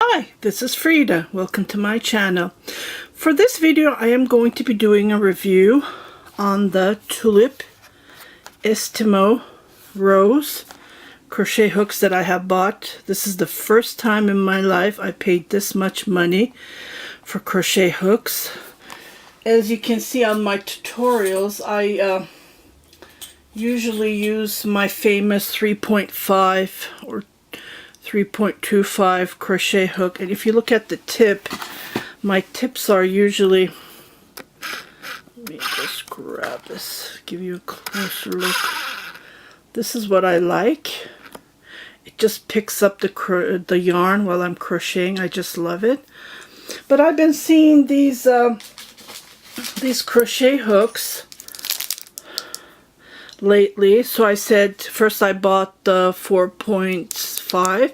Hi, this is Frida. Welcome to my channel. For this video, I am going to be doing a review on the Tulip Etimo rose crochet hooks that I have bought. This is the first time in my life I paid this much money for crochet hooks. As you can see on my tutorials, I usually use my famous 3.5 or 3.25 crochet hook, and if you look at the tip, my tips are usually, let me just grab this, give you a closer look. This is what I like. It just picks up the yarn while I'm crocheting. I just love it. But I've been seeing these crochet hooks lately, so I said first I bought the 4.5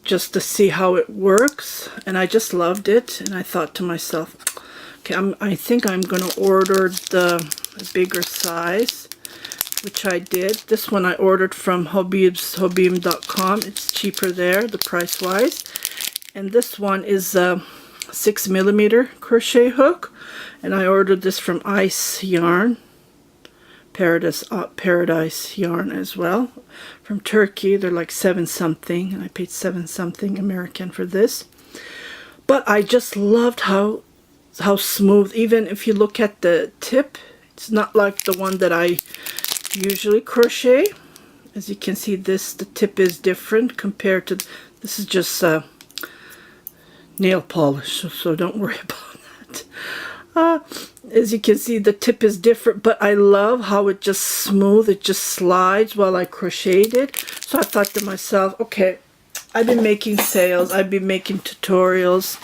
just to see how it works, and I just loved it, and I thought to myself, okay, I think I'm gonna order the bigger size, which I did. This one I ordered from hobbeem.com. It's cheaper there, the price wise, and this one is a 6mm crochet hook, and I ordered this from Ice Yarn, Paradise Yarn as well, from Turkey. They're like 7 something, and I paid 7 something American for this. But I just loved how smooth. Even if you look at the tip, it's not like the one that I usually crochet. As you can see, the tip is different compared to this. Is just nail polish, so don't worry about that. As you can see, the tip is different, but I love how it just smooth. It just slides while I crocheted it. So I thought to myself, okay, I've been making sales, I've been making tutorials,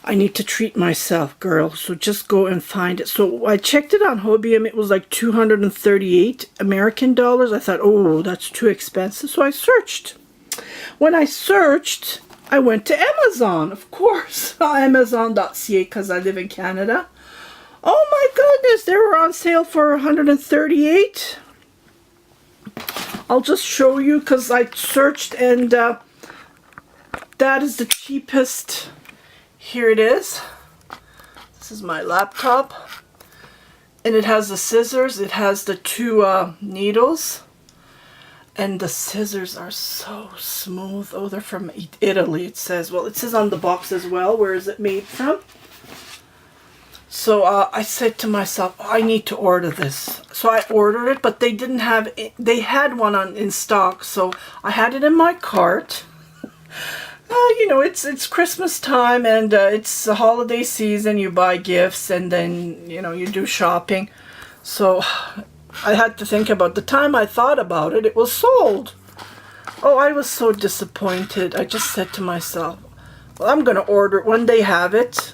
I need to treat myself, girl, so just go and find it. So I checked it on Hobbeem. It was like 238 American dollars. I thought, oh, that's too expensive, so I searched. When I searched, I went to Amazon, of course, Amazon.ca, because I live in Canada. Oh my goodness, they were on sale for 138. I'll just show you, because I searched, and that is the cheapest. Here it is. This is my laptop, and it has the scissors. It has the 2 needles. And the scissors are so smooth. Oh, they're from Italy, it says. Well, it says on the box as well, where is it made from. So I said to myself, oh, I need to order this. So I ordered it, but they didn't have it. They had one in stock, so I had it in my cart. You know, it's Christmas time, and it's the holiday season. You buy gifts, and then, you know, you do shopping. So I had to think about the time I thought about it, it was sold. Oh, I was so disappointed. I just said to myself, well, I'm going to order it when they have it.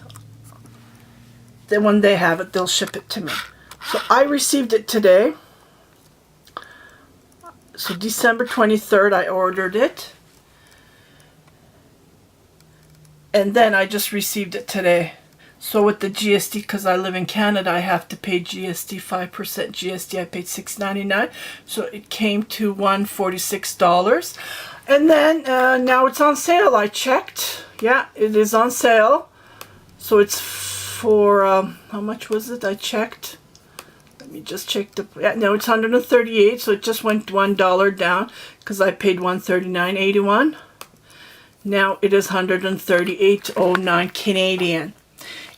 Then when they have it, they'll ship it to me. So I received it today. So December 23rd, I ordered it. And then I just received it today. So with the GST, because I live in Canada, I have to pay GST, 5% GST. I paid $6.99, so it came to $146. And then now it's on sale. I checked. Yeah, it is on sale. So it's for how much was it? I checked. Let me just check the. Yeah, no, it's 138. So it just went $1 down because I paid $139.81. Now it is 138.09 Canadian.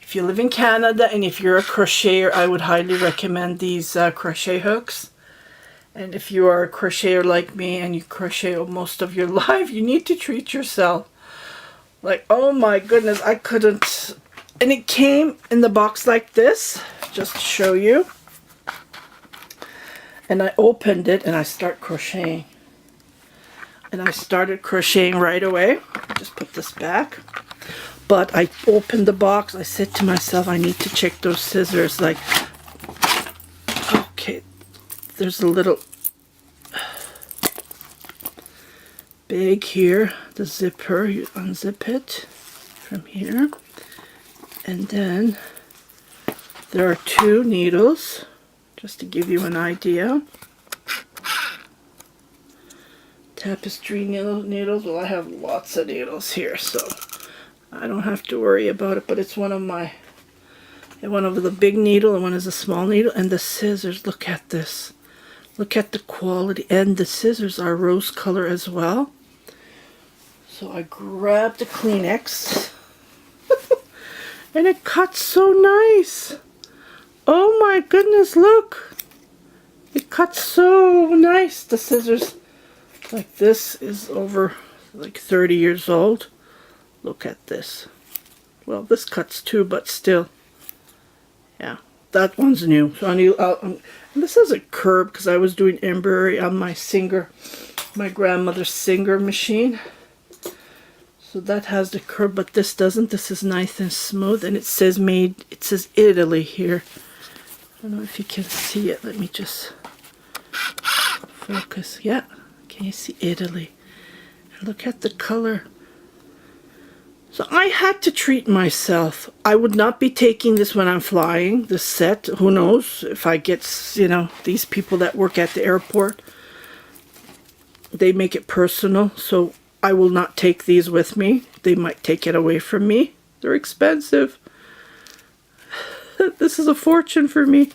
If you live in Canada and if you're a crocheter, I would highly recommend these crochet hooks. And if you are a crocheter like me and you crochet most of your life, you need to treat yourself. Like, oh my goodness, I couldn't. And it came in the box like this, just to show you. And I opened it and I start crocheting. And I started crocheting right away. Just put this back. But I opened the box. I said to myself, I need to check those scissors. Like, okay, there's a little bag here. The zipper, you unzip it from here. And then there are 2 needles, just to give you an idea. tapestry needles. Well, I have lots of needles here, so I don't have to worry about it, but it's one of the big needle and one is a small needle. And the scissors, look at this. Look at the quality. And the scissors are rose color as well. So I grabbed the Kleenex. And it cuts so nice. Oh my goodness, look. It cuts so nice. The scissors, like this is over like 30 years old. Look at this. Well, this cuts too, but still. Yeah, that one's new. So I need, this has a curb because I was doing embroidery on my Singer, my grandmother's Singer machine. So that has the curb, but this doesn't. This is nice and smooth, and it says made, it says Italy here. I don't know if you can see it. Let me just focus. Yeah, can you see Italy? And look at the color. So I had to treat myself. I would not be taking this when I'm flying, this set. Who knows if I get, you know, these people that work at the airport, they make it personal. So I will not take these with me. They might take it away from me. They're expensive. This is a fortune for me.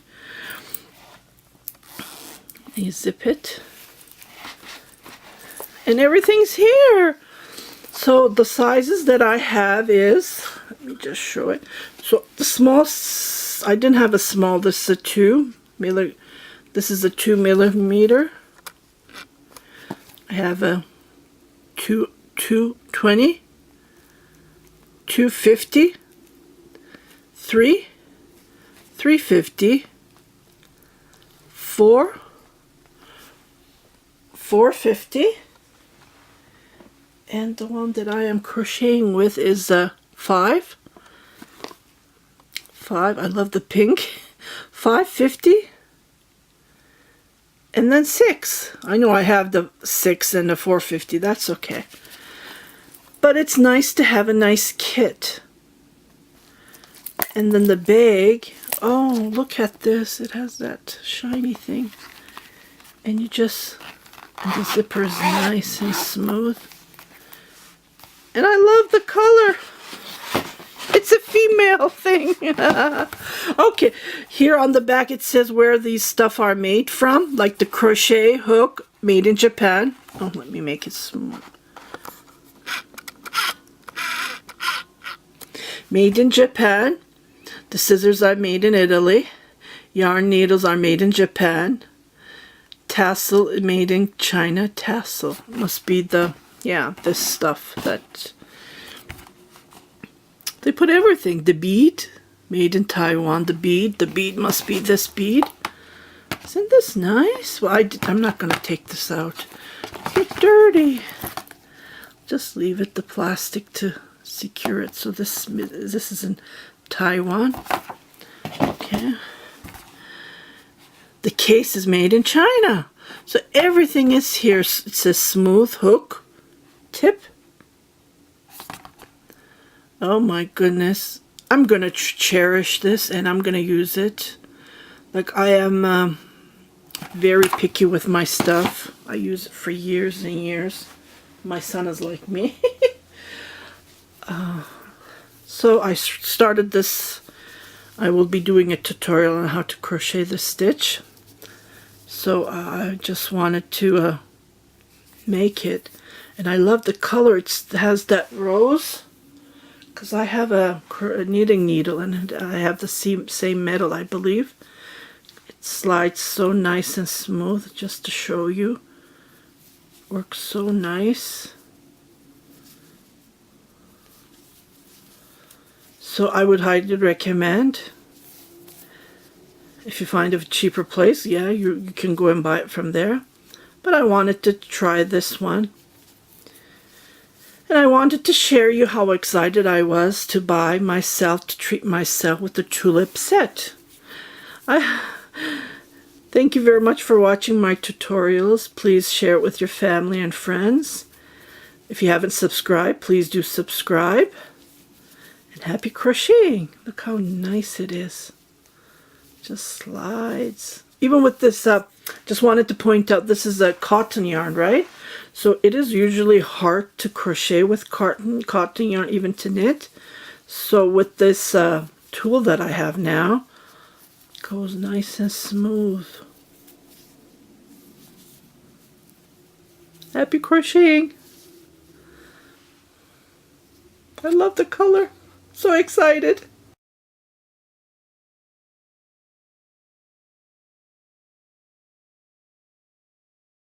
You zip it. And everything's here. So the sizes that I have is, let me just show it. So the small, I didn't have a small, this is a 2 millimeter. This is a 2 millimeter. I have a 220, 250, 350, 450, and the one that I am crocheting with is 5. I love the pink. 550. And then 6. I know I have the 6 and the 450. That's okay. But it's nice to have a nice kit. And then the bag. Oh, look at this. It has that shiny thing. And you just... And the zipper is nice and smooth. And I love the color. It's a female thing. Okay, here on the back it says where these stuff are made from. Like the crochet hook, made in Japan. Oh, let me make it smooth. Made in Japan. The scissors are made in Italy. Yarn needles are made in Japan. Tassel made in China. Tassel must be the, yeah, this stuff that they put everything. The bead made in Taiwan. The bead must be this bead. Isn't this nice? Well, I'm not going to take this out. It's dirty. Just leave it, the plastic, to secure it. So this is in Taiwan. Okay. The case is made in China. So everything is here. It says smooth hook tip. Oh my goodness. I'm going to cherish this and I'm going to use it. Like, I am very picky with my stuff. I use it for years and years. My son is like me. So I started this. I will be doing a tutorial on how to crochet the stitch. So I just wanted to make it. And I love the color. It has that rose. Because I have a knitting needle and I have the same metal, I believe. It slides so nice and smooth, just to show you. Works so nice. So I would highly recommend, if you find a cheaper place, yeah, you can go and buy it from there. But I wanted to try this one. And I wanted to share you how excited I was to buy myself, to treat myself with the Tulip set. Thank you very much for watching my tutorials. Please share it with your family and friends. If you haven't subscribed, please do subscribe. And happy crocheting. Look how nice it is. Just slides. Even with this Just wanted to point out this is a cotton yarn, right? So it is usually hard to crochet with cotton yarn, even to knit. So with this tool that I have now, it goes nice and smooth. Happy crocheting! I love the color. So excited.